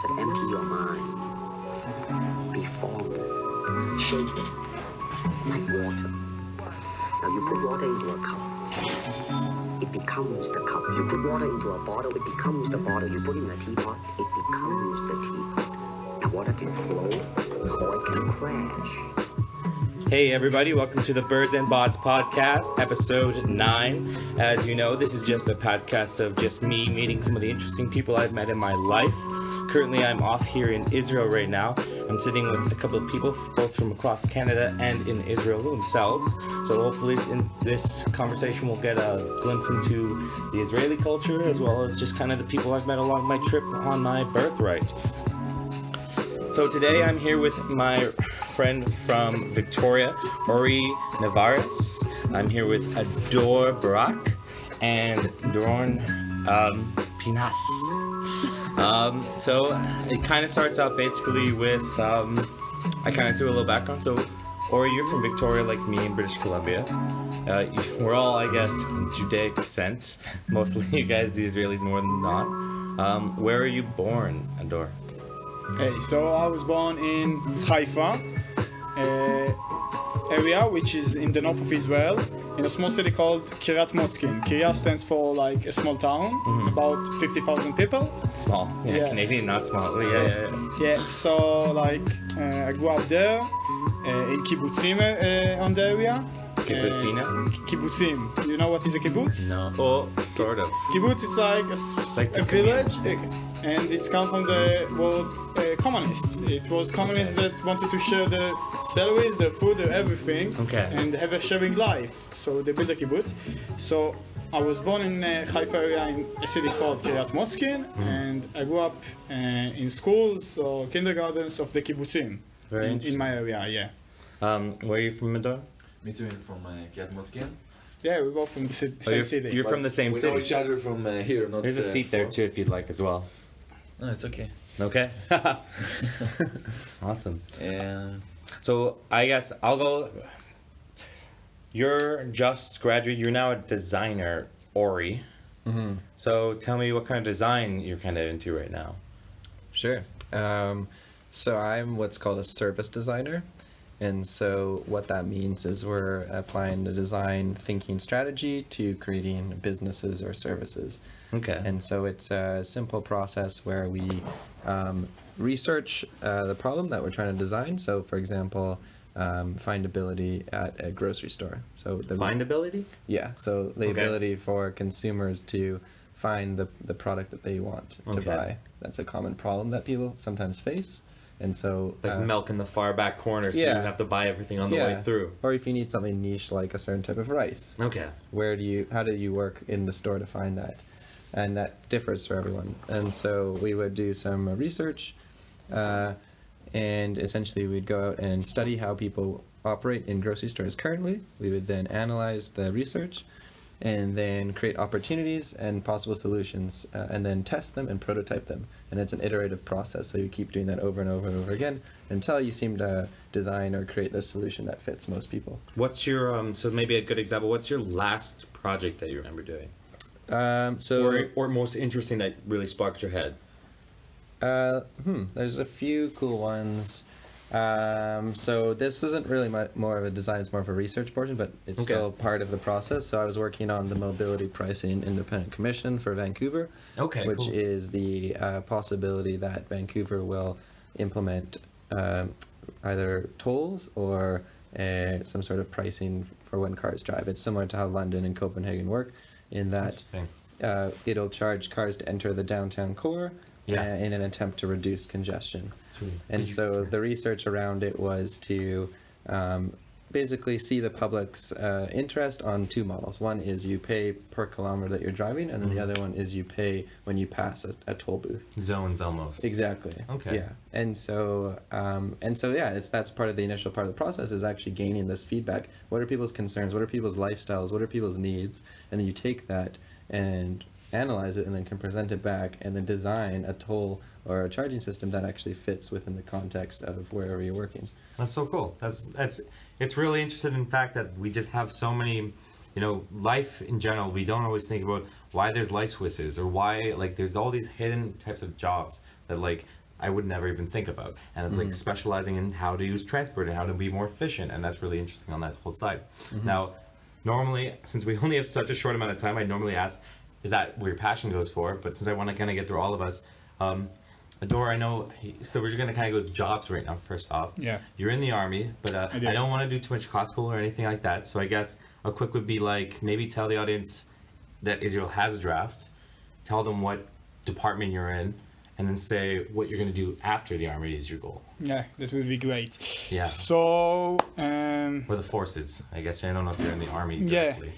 that empty your mind, be formless, shapeless, like water. Now you put water into a cup, it becomes the cup. You put water into a bottle, it becomes the bottle. You put in a teapot, it becomes the teapot. Now water can flow, or it can crash. Hey everybody, welcome to the Birds and Bots podcast, episode 9. As you know, this is just a podcast of just me meeting some of the interesting people I've met in my life. Currently, I'm off here in Israel right now. I'm sitting with a couple of people, both from across Canada and in Israel themselves. So hopefully in this conversation we'll get a glimpse into the Israeli culture, as well as just kind of the people I've met along my trip on my birthright. So today I'm here with my friend from Victoria, Ori Nevares. I'm here with Ador Barak and Dorn Pinas. So it kind of starts out basically with, I kind of threw a little background. So Ori, you're from Victoria like me in British Columbia. We're all, I guess, Judaic descent. Mostly you guys, the Israelis, more than not. Where are you born, Ador? Okay, so I was born in Haifa area, which is in the north of Israel, in a small city called Kiryat Motzkin. Kiryat stands for like a small town, about 50,000 people. Small, yeah. Canadian, not small. Yeah, so like I grew up there in kibbutzim on the area. Kibbutzim. You know what is a kibbutz? No. Oh, sort of. Kibbutz is like a village, and it's come from the word communists. It was communists that wanted to share the salaries, the food, everything, and have a sharing life. So they built a kibbutz. So I was born in Haifa area in a city called Kiryat Motzkin, and I grew up in schools or kindergartens of the kibbutzim in my area. Yeah. Where are you from, Ador? Me too, from Kiryat Motzkin. Yeah, we're both from the same city. You're from the same city. We know each other from here, not. There's a seat there too, if you'd like as well. No, it's okay. Okay. Awesome. And so I guess I'll go. You're just graduated. You're now a designer, Ori. Mm-hmm. So tell me what kind of design you're kind of into right now. Sure. So I'm what's called a service designer. And so what that means is we're applying the design thinking strategy to creating businesses or services. Okay. And so it's a simple process where we research the problem that we're trying to design. So for example, findability at a grocery store. So the findability? Yeah. So the ability for consumers to find the product that they want to buy. That's a common problem that people sometimes face. And so like milk in the far back corner, so you have to buy everything on the way through. Or if you need something niche like a certain type of rice. Okay. How do you work in the store to find that? And that differs for everyone. And so we would do some research, and essentially we'd go out and study how people operate in grocery stores currently. We would then analyze the research and then create opportunities and possible solutions, and then test them and prototype them. And it's an iterative process, so you keep doing that over and over and over again until you seem to design or create the solution that fits most people. What's your so maybe a good example? What's your last project that you remember doing? Or most interesting that really sparked your head? There's a few cool ones. So this isn't really more of a design, it's more of a research portion, but it's still part of the process. So I was working on the Mobility Pricing Independent Commission for Vancouver, which is the possibility that Vancouver will implement either tolls or some sort of pricing for when cars drive. It's similar to how London and Copenhagen work in that it'll charge cars to enter the downtown core in an attempt to reduce congestion. Sweet. And so the research around it was to basically see the public's interest on two models. One is you pay per kilometer that you're driving, and then the other one is you pay when you pass a toll booth. Zones almost. Exactly. Okay. Yeah. And so that's part of the initial part of the process, is actually gaining this feedback. What are people's concerns? What are people's lifestyles? What are people's needs? And then you take that and analyze it, and then can present it back, and then design a toll or a charging system that actually fits within the context of wherever you're working. That's so cool. It's really interesting in fact that we just have so many, life in general, we don't always think about why there's light switches, or why there's all these hidden types of jobs that I would never even think about. And it's like specializing in how to use transport and how to be more efficient, and that's really interesting on that whole side. Now, normally, since we only have such a short amount of time, I normally ask, is that where your passion goes for? But since I want to kind of get through all of us, Ador, I know, so we're going to kind of go with jobs right now, first off. Yeah. You're in the army, but I don't want to do too much gospel or anything like that, so I guess a quick would be like, maybe tell the audience that Israel has a draft, tell them what department you're in, and then say what you're going to do after the army is your goal. Yeah, that would be great. Yeah. So... or the forces. I guess I don't know if you're in the army directly.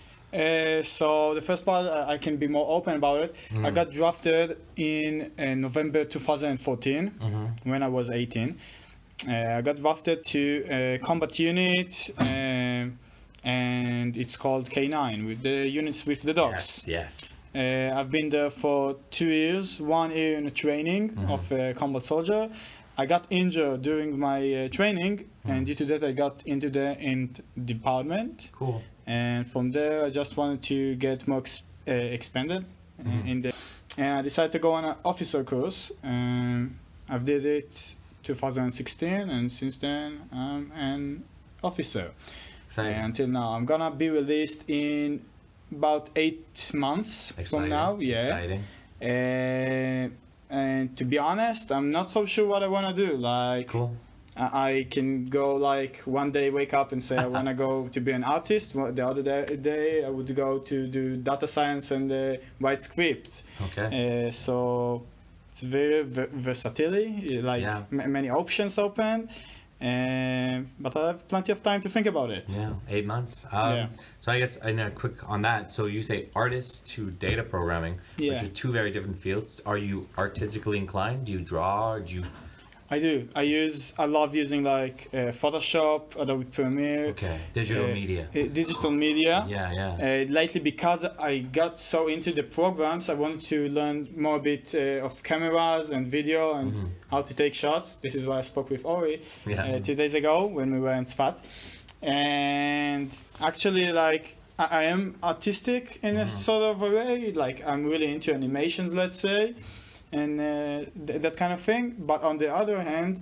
So the first part, I can be more open about it. I got drafted in November 2014 when I was 18. I got drafted to a combat unit, and it's called K9, with the units with the dogs. Yes. I've been there for 2 years, 1 year in a training of a combat soldier. I got injured during my training, and due to that I got into the department. Cool. And from there I just wanted to get more expanded in the, and I decided to go on an officer course. I've did it 2016, and since then I'm an officer. Until now. I'm gonna be released in about 8 months from now. Yeah. And to be honest, I'm not so sure what I want to do. Like, I can go like one day wake up and say I want to go to be an artist. The other day I would go to do data science and write script. Okay. So it's very versatility, like many options open. But I have plenty of time to think about it. Yeah, 8 months. So I guess I know quick on that. So you say artist to data programming, which are two very different fields. Are you artistically inclined? Do you draw? Or do you? I do. I love using like Photoshop, Adobe Premiere. Okay. Digital media. Digital media. Yeah. Lately, because I got so into the programs, I wanted to learn more a bit of cameras and video and how to take shots. This is why I spoke with Ori 2 days ago when we were in Sfat. And actually, like, I am artistic in a sort of a way. Like, I'm really into animations, let's say, and that kind of thing. But on the other hand,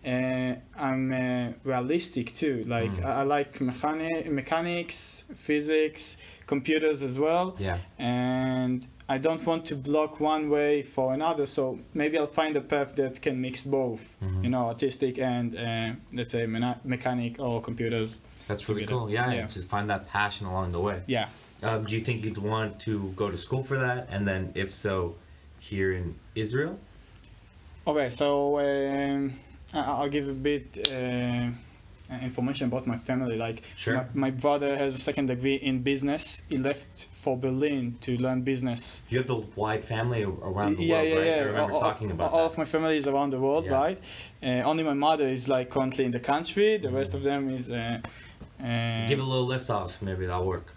I'm realistic too. Like, I like mechanics, physics, computers as well. Yeah. And I don't want to block one way for another. So maybe I'll find a path that can mix both, you know, artistic and let's say mechanic or computers. That's really cool. Yeah. To find that passion along the way. Yeah. Do you think you'd want to go to school for that? And then if so, here in Israel? Okay, so I'll give a bit information about my family. Like, my brother has a second degree in business. He left for Berlin to learn business. You have the wide family around the world, right? I remember talking about all of my family is around the world, right? Only my mother is like currently in the country. The rest of them is. Give a little list off, maybe that'll work.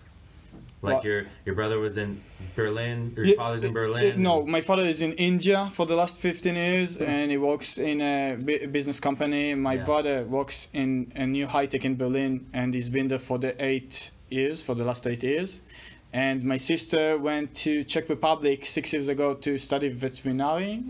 Like your brother was in Berlin, or your father's in Berlin? No, my father is in India for the last 15 years, and he works in a business company. My brother works in a new high-tech in Berlin, and he's been there for the last 8 years. And my sister went to Czech Republic 6 years ago to study veterinary,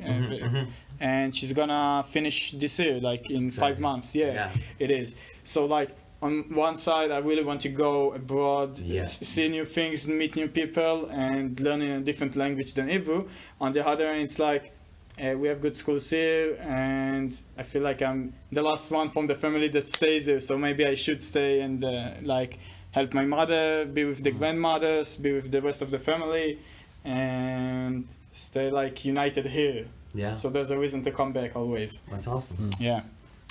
and she's gonna finish this year, like in 5 months. Yeah, it is. So like, on one side, I really want to go abroad, see new things, meet new people, and learn in a different language than Hebrew. On the other hand, it's like, we have good schools here, and I feel like I'm the last one from the family that stays here, so maybe I should stay and like help my mother, be with the grandmothers, be with the rest of the family, and stay like united here. Yeah. So there's a reason to come back always. That's awesome. Yeah.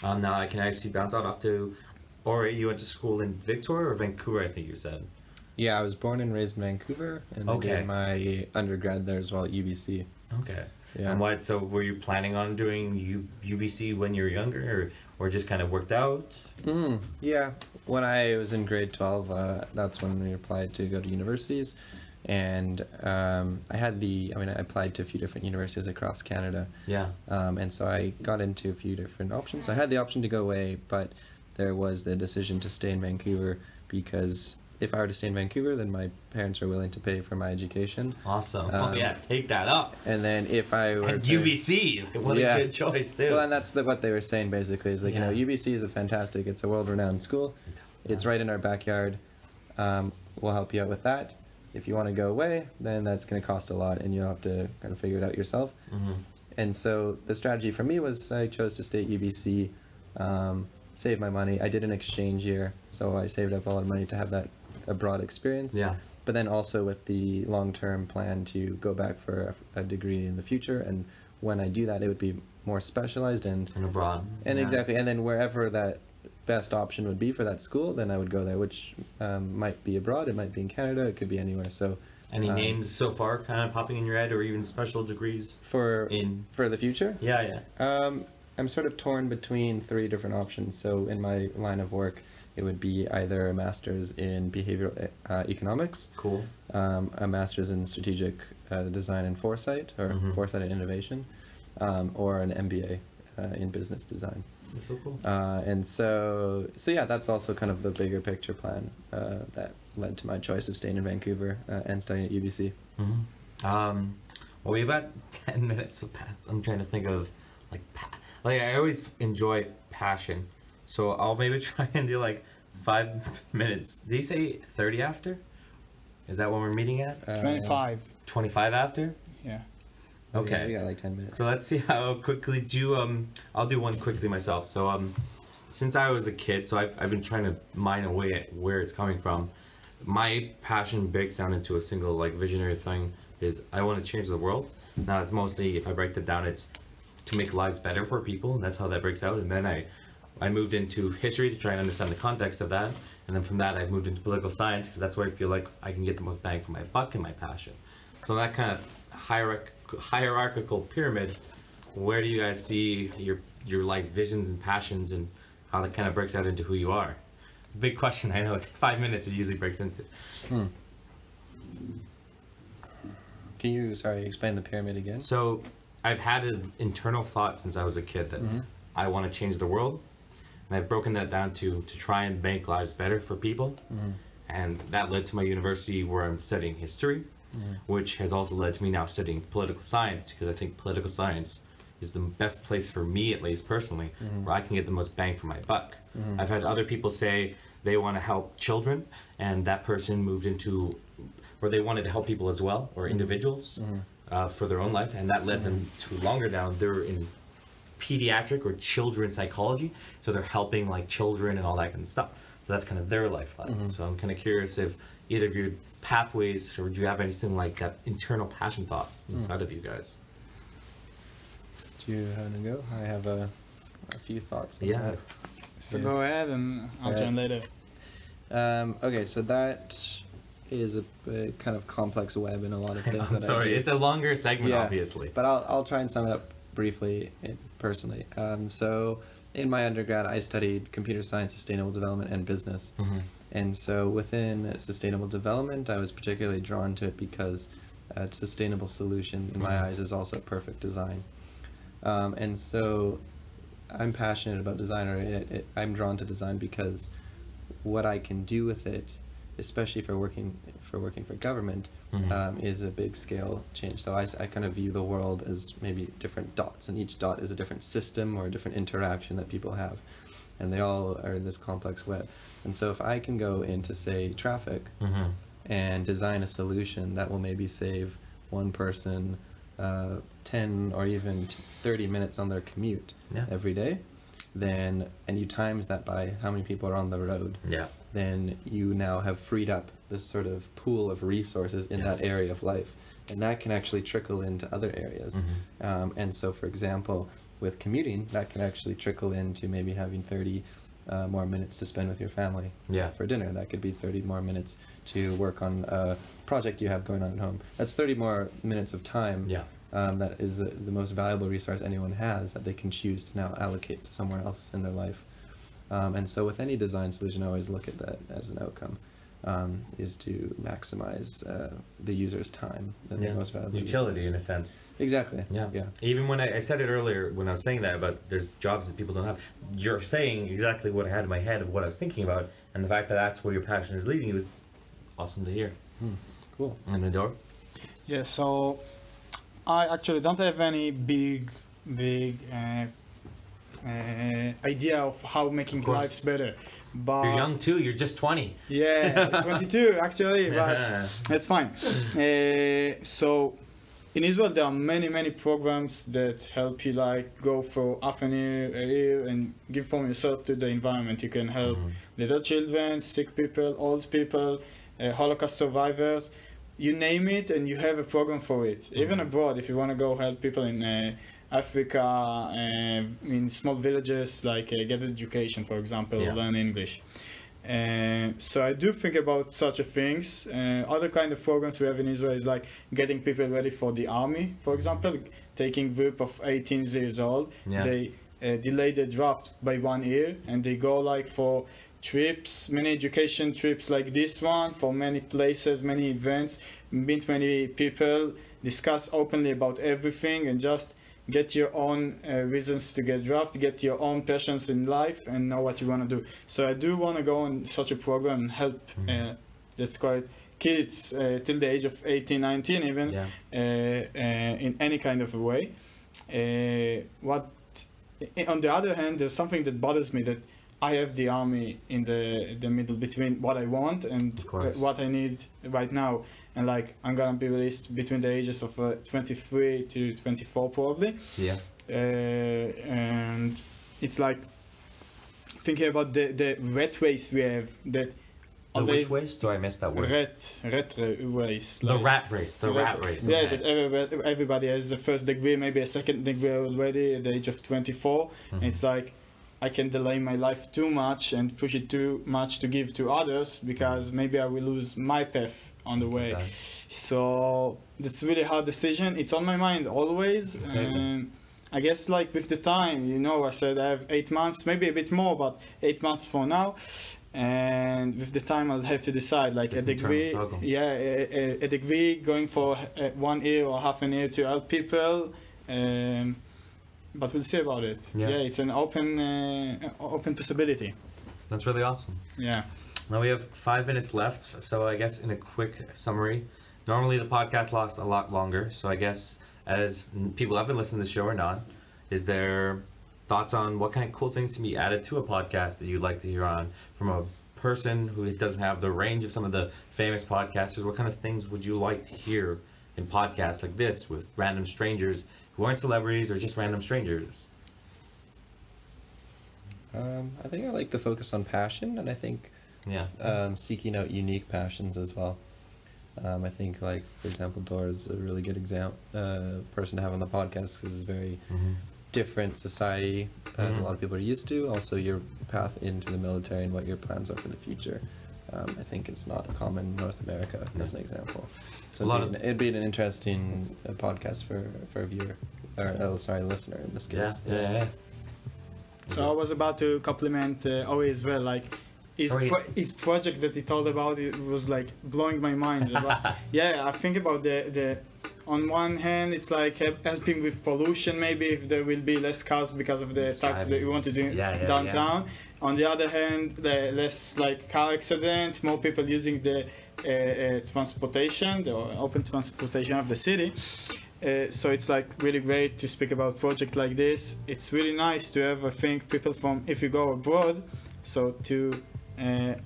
Now I can actually bounce out off to Ori. You went to school in Victoria or Vancouver, I think you said. Yeah, I was born and raised in Vancouver, and I did my undergrad there as well at UBC. Okay. Yeah. And so were you planning on doing UBC when you were younger, or just kind of worked out? Yeah. When I was in grade 12, that's when we applied to go to universities. And I applied to a few different universities across Canada. Yeah. And so I got into a few different options. I had the option to go away, but there was the decision to stay in Vancouver because if I were to stay in Vancouver, then my parents are willing to pay for my education. Awesome. Oh yeah, take that up. And then if I were And to, UBC, what a good choice too. Well, and that's what they were saying basically, is like, Yeah. UBC is it's a world-renowned school. It's right in our backyard. We'll help you out with that. If you want to go away, then that's going to cost a lot, and you'll have to kind of figure it out yourself. And so the strategy for me was I chose to stay at UBC, save my money. I did an exchange year, so I saved up a lot of money to have that abroad experience. Yeah. But then also with the long-term plan to go back for a degree in the future, and when I do that, it would be more specialized and abroad. And exactly, and then wherever that best option would be for that school, then I would go there, which might be abroad, it might be in Canada, it could be anywhere. So any names so far kind of popping in your head, or even special degrees for the future? Yeah. I'm sort of torn between 3 different options. So in my line of work, it would be either a master's in behavioral economics, cool, a master's in strategic design and foresight, or foresight and innovation, or an MBA in business design. That's so cool. And so yeah, that's also kind of the bigger picture plan that led to my choice of staying in Vancouver and studying at UBC. Well, we have about 10 minutes to pass. I'm trying to think of like I always enjoy passion, so I'll maybe try and do like 5 minutes. Did you say 30 after? Is that when we're meeting at? 25. 25 after? Yeah. Okay. Yeah, we got like 10 minutes. So let's see how quickly I'll do one quickly myself. So since I was a kid, so I've been trying to mine away at where it's coming from. My passion breaks down into a single like visionary thing is I want to change the world. Now it's mostly, if I break that down, it's to make lives better for people, and that's how that breaks out. And then I moved into history to try and understand the context of that, and then from that I moved into political science because that's where I feel like I can get the most bang for my buck and my passion. So that kind of hierarchical pyramid, where do you guys see your like visions and passions, and how that kind of breaks out into who you are? Big question, I know. 5 minutes it usually breaks into. Can you explain the pyramid again? So I've had an internal thought since I was a kid that I want to change the world, and I've broken that down to try and make lives better for people, and that led to my university where I'm studying history, which has also led to me now studying political science, because I think political science is the best place for me, at least personally, where I can get the most bang for my buck. I've had other people say they want to help children, and that person moved into where they wanted to help people as well, or individuals, for their own life, and that led them to longer down. They're in pediatric or children's psychology, so they're helping like children and all that kind of stuff. So that's kind of their lifeline. So I'm kind of curious if either of your pathways, or do you have anything like that internal passion thought inside of you guys? Do you want to go? I have a few thoughts on that. So go ahead and I'll join later. Okay, so that is a kind of complex web in a lot of things. I'm sorry, it's a longer segment, obviously. But I'll try and sum it up briefly, personally. So in my undergrad, I studied computer science, sustainable development, and business. And so within sustainable development, I was particularly drawn to it because a sustainable solution, in my eyes, is also perfect design. And so I'm passionate about design, or I'm drawn to design because what I can do with it, especially for working for government, is a big scale change. So I kind of view the world as maybe different dots, and each dot is a different system or a different interaction that people have, and they all are in this complex web. And so if I can go into, say, traffic and design a solution that will maybe save one person 10 or even 30 minutes on their commute every day, then, and you times that by how many people are on the road, then you now have freed up this sort of pool of resources in that area of life, and that can actually trickle into other areas. And so, for example, with commuting, that can actually trickle into maybe having 30 more minutes to spend with your family for dinner. That could be 30 more minutes to work on a project you have going on at home. That's 30 more minutes of time. That is the most valuable resource anyone has, that they can choose to now allocate to somewhere else in their life. And so with any design solution, I always look at that as an outcome, is to maximize the user's time, the most valuable utility resource. In a sense. Exactly. Even when I said it earlier, when I was saying that about there's jobs that people don't have, you're saying exactly what I had in my head of what I was thinking about, and the fact that that's where your passion is leading you is awesome to hear. Cool. And Ador? Yeah, so I actually don't have any big idea of how making Of course. lives better. But You're young too, you're just 20. Yeah, 22 actually, but that's fine. So in Israel there are many programs that help you like go for half a year and give from yourself to the environment. You can help little children, sick people, old people, Holocaust survivors, you name it, and you have a program for it. Even abroad, if you want to go help people in Africa, in small villages, like get education, for example, learn English. So I do think about such a things. Other kind of programs we have in Israel is like getting people ready for the army, for example, taking group of 18 years old. They delay the draft by 1 year, and they go like for trips, many education trips like this one, for many places, many events, meet many people, discuss openly about everything, and just get your own reasons to get drafted, get your own passions in life, and know what you want to do. So I do want to go on such a program and help, let's call it, kids till the age of 18, 19 even, in any kind of a way. On the other hand, there's something that bothers me, that I have the army in the middle between what I want and what I need right now. And like, I'm gonna be released between the ages of 23 to 24 probably. Yeah. And it's like thinking about the rat race we have, that which race? Do I miss that word? Rat race. The rat race. The rat race. Yeah, that everybody has a first degree, maybe a second degree already at the age of 24. And it's like, I can delay my life too much and push it too much to give to others, because maybe I will lose my path on the way. So that's a really hard decision. It's on my mind always. And I guess like with the time, I said I have 8 months, maybe a bit more, but 8 months for now. And with the time, I'll have to decide, like a degree, a degree going for 1 year or half a year to help people. But we'll see about it. Yeah, it's an open possibility. That's really awesome. Yeah. Now we have 5 minutes left, so I guess in a quick summary, normally the podcast lasts a lot longer, so I guess as people haven't listened to the show or not, is there thoughts on what kind of cool things can be added to a podcast that you'd like to hear on from a person who doesn't have the range of some of the famous podcasters? What kind of things would you like to hear in podcasts like this with random strangers who aren't celebrities or just random strangers? I think I like the focus on passion, and I think seeking out unique passions as well. I think, like, for example, Dor is a really good person to have on the podcast, because it's very different society than a lot of people are used to. Also, your path into the military and what your plans are for the future. I think it's not common in North America, as an example. So it'd be an interesting podcast for a viewer, or listener in this case. Yeah. So I was about to compliment Ori as well, like his project that he told about, it was like blowing my mind. I think about the on one hand, it's like helping with pollution, maybe if there will be less cars because of the taxes that we want to do downtown. On the other hand, the less like car accidents, more people using the transportation, the open transportation of the city. So it's like really great to speak about project like this. It's really nice to have, I think, people from, if you go abroad, so to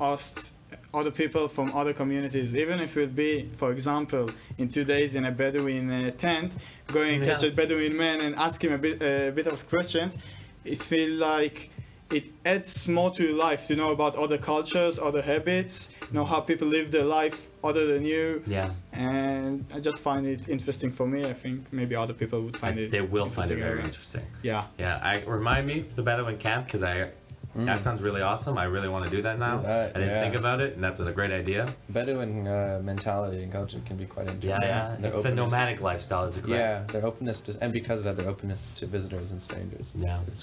ask other people from other communities, even if it will be, for example, in 2 days in a Bedouin tent, going and catch a Bedouin man and ask him a bit of questions, it feels like it adds more to life to know about other cultures, other habits, know how people live their life other than you. Yeah. And I just find it interesting for me. I think maybe other people would find it. They will find it very interesting. Yeah. Yeah. Remind me of the Bedouin camp, because that sounds really awesome. I really want to do that now. I didn't think about it, and that's a great idea. Bedouin mentality and culture can be quite interesting. Yeah. It's the nomadic lifestyle, is it correct? Yeah, their openness to, and because of that, their openness to visitors and strangers.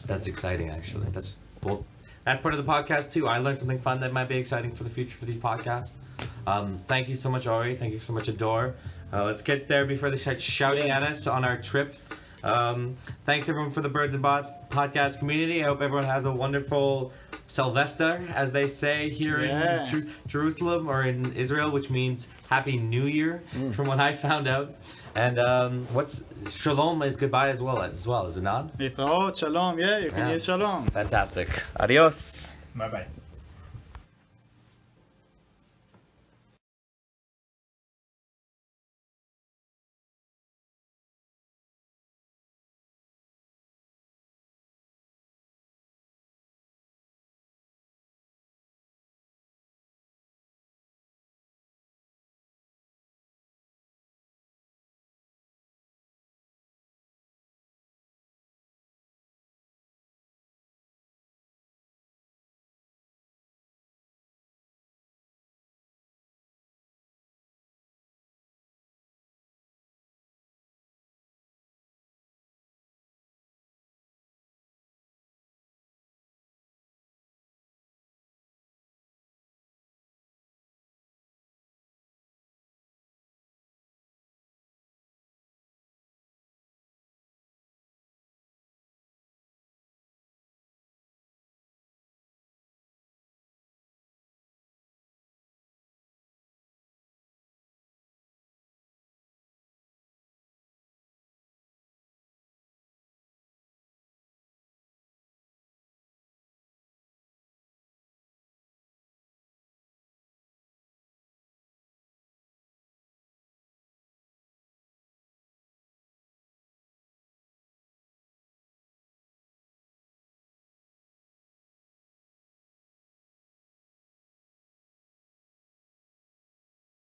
That's exciting, actually. That's part of the podcast too. I learned something fun that might be exciting for the future for these podcasts. Thank you so much, Ori. Thank you so much, Ador. Let's get there before they start shouting at us on our trip. Thanks everyone for the Birds and Bots podcast community. I hope everyone has a wonderful Sylvester, as they say here in Jerusalem or in Israel, which means Happy New Year, from what I found out. And what's Shalom is goodbye as well, is it not? Shalom, you can use Shalom. Fantastic. Adios. Bye-bye.